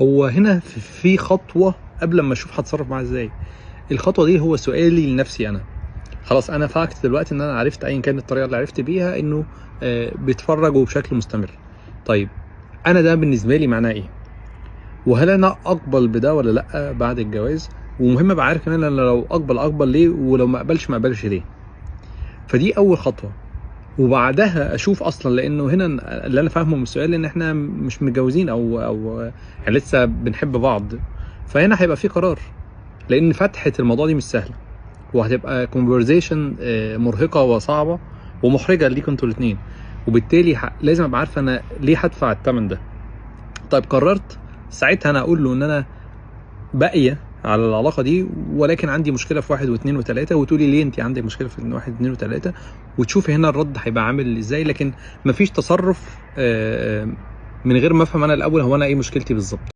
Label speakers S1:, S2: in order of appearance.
S1: هو هنا في خطوه قبل ما اشوف هتصرف معاها ازاي. الخطوه دي هو سؤالي لنفسي انا. خلاص انا فاكت دلوقتي ان انا عرفت ايا كانت الطريقه اللي عرفت بيها انه بيتفرجوا بشكل مستمر. طيب انا ده بالنسبه لي معناه ايه؟ وهل انا اقبل بده ولا لا بعد الجواز؟ ومهم ابقى عارف ان انا لو اقبل ليه، ولو ما اقبلش ليه. فدي اول خطوه. وبعدها اشوف اصلا، لانه هنا اللي انا فاهمه من السؤال ان احنا مش متجوزين او يعني لسه بنحب بعض. فهنا هيبقى في قرار، لان فتحه الموضوع دي مش سهله، وهتبقى كونفرزيشن مرهقه وصعبه ومحرجه ليكم انتوا الاثنين. وبالتالي لازم ابقى عارفه انا ليه هدفع الثمن ده. طيب قررت، ساعتها انا اقول له ان انا باقيه على العلاقه دي، ولكن عندي مشكله في 1 و2 و3، وتقولي ليه انت عندك مشكله في 1 و2 و3، وتشوفي هنا الرد هيبقى عامل ازاي. لكن مفيش تصرف من غير ما افهم انا الاول هو انا ايه مشكلتي بالظبط.